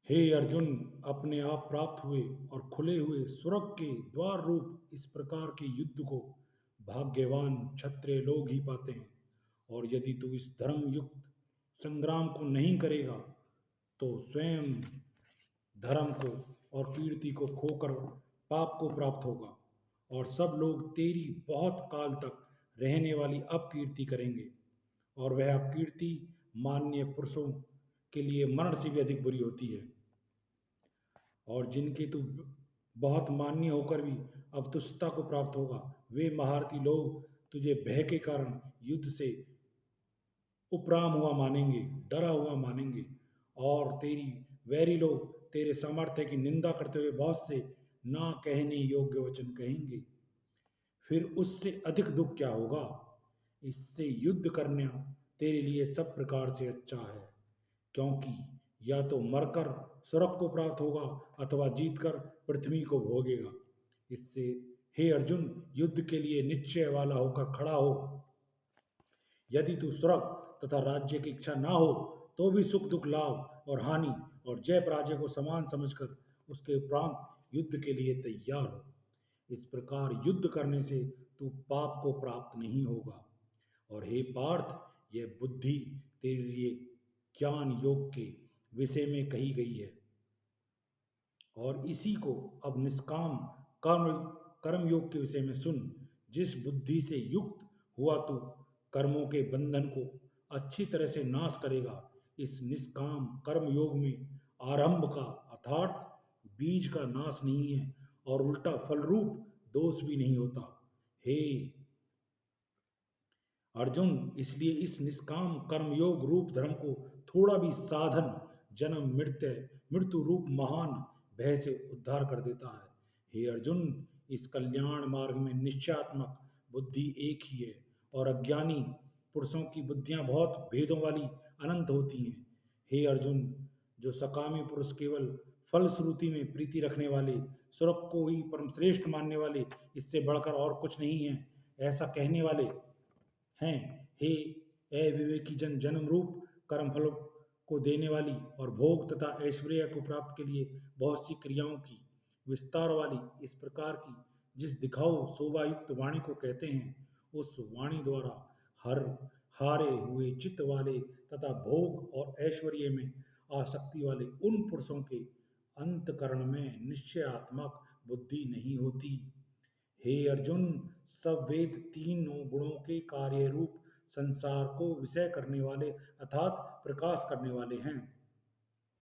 हे अर्जुन, अपने आप प्राप्त हुए और खुले हुए स्वर्ग के द्वार रूप इस प्रकार के युद्ध को भाग्यवान क्षत्रिय लोग ही पाते हैं। और यदि तू इस धर्म युक्त संग्राम को नहीं करेगा तो स्वयं धर्म को और कीर्ति को खोकर पाप को प्राप्त होगा, और सब लोग तेरी बहुत काल तक रहने वाली अपकीर्ति करेंगे। और वह अपकीर्ति मान्य पुरुषों के लिए मरण से भी अधिक बुरी होती है। और जिनके तू बहुत मान्य होकर भी अब तुच्छता को प्राप्त होगा, वे महारथी लोग तुझे भय के कारण युद्ध से उपराम हुआ मानेंगे, डरा हुआ मानेंगे। और तेरी वैरी लोग तेरे सामर्थ्य की निंदा करते हुए बहुत से ना कहने योग्य वचन कहेंगे। फिर उससे अधिक दुख क्या होगा? इससे युद्ध करना तेरे लिए सब प्रकार से अच्छा है, क्योंकि या तो मरकर स्वर्ग को प्राप्त होगा अथवा जीतकर पृथ्वी को भोगेगा। इससे हे अर्जुन, युद्ध के लिए निश्चय वाला होकर खड़ा हो। यदि तू स्वर्ग तथा राज्य की इच्छा ना हो तो भी सुख दुख लाभ और हानि और जय पराजय को समान समझकर उसके उपरांत युद्ध के लिए तैयार हो। इस प्रकार युद्ध करने से तू पाप को प्राप्त नहीं होगा। और हे पार्थ, यह बुद्धि तेरे लिए ज्ञान योग के विषय में कही गई है। और इसी को अब निष्काम कर्म कर्म योग के विषय में सुन। जिस बुद्धि से युक्त हुआ तू कर्मों के बंधन को अच्छी तरह से नाश करेगा, इस निष्काम कर्म योग में आरंभ का अर्थात बीज का नाश नहीं है, और उल्टा फलरूप दोष भी नहीं होता। हे अर्जुन, इसलिए इस निष्काम कर्मयोग रूप धर्म को थोड़ा भी साधन जन्म मृत्यु रूप महान भय से उद्धार कर देता है। हे अर्जुन, इस कल्याण मार्ग में निश्चयात्मक बुद्धि एक ही है, और अज्ञानी पुरुषों की बुद्धियां बहुत भेदों वाली अनंत होती हैं। हे अर्जुन, जो सकामी पुरुष केवल फलश्रुति में प्रीति रखने वाले, स्वर्ग को ही परम श्रेष्ठ मानने वाले, इससे बढ़कर और कुछ नहीं है, ऐसा कहने वाले हैं। हे अविवेकी जन, जन्म रूप कर्म फलों को देने वाली और भोग तथा ऐश्वर्य को प्राप्त के लिए बहुत सी क्रियाओं की विस्तार वाली इस प्रकार की जिस दिखाओ शोभायुक्त वाणी को कहते हैं, उस वाणी द्वारा हर हारे हुए चित्त वाले तथा भोग और ऐश्वर्य में आसक्ति वाले उन पुरुषों के अंतकरण में निश्चयात्मक बुद्धि नहीं होती। हे अर्जुन, सब वेद तीनों गुणों के कार्य रूप संसार को विषय करने वाले अर्थात प्रकाश करने वाले हैं।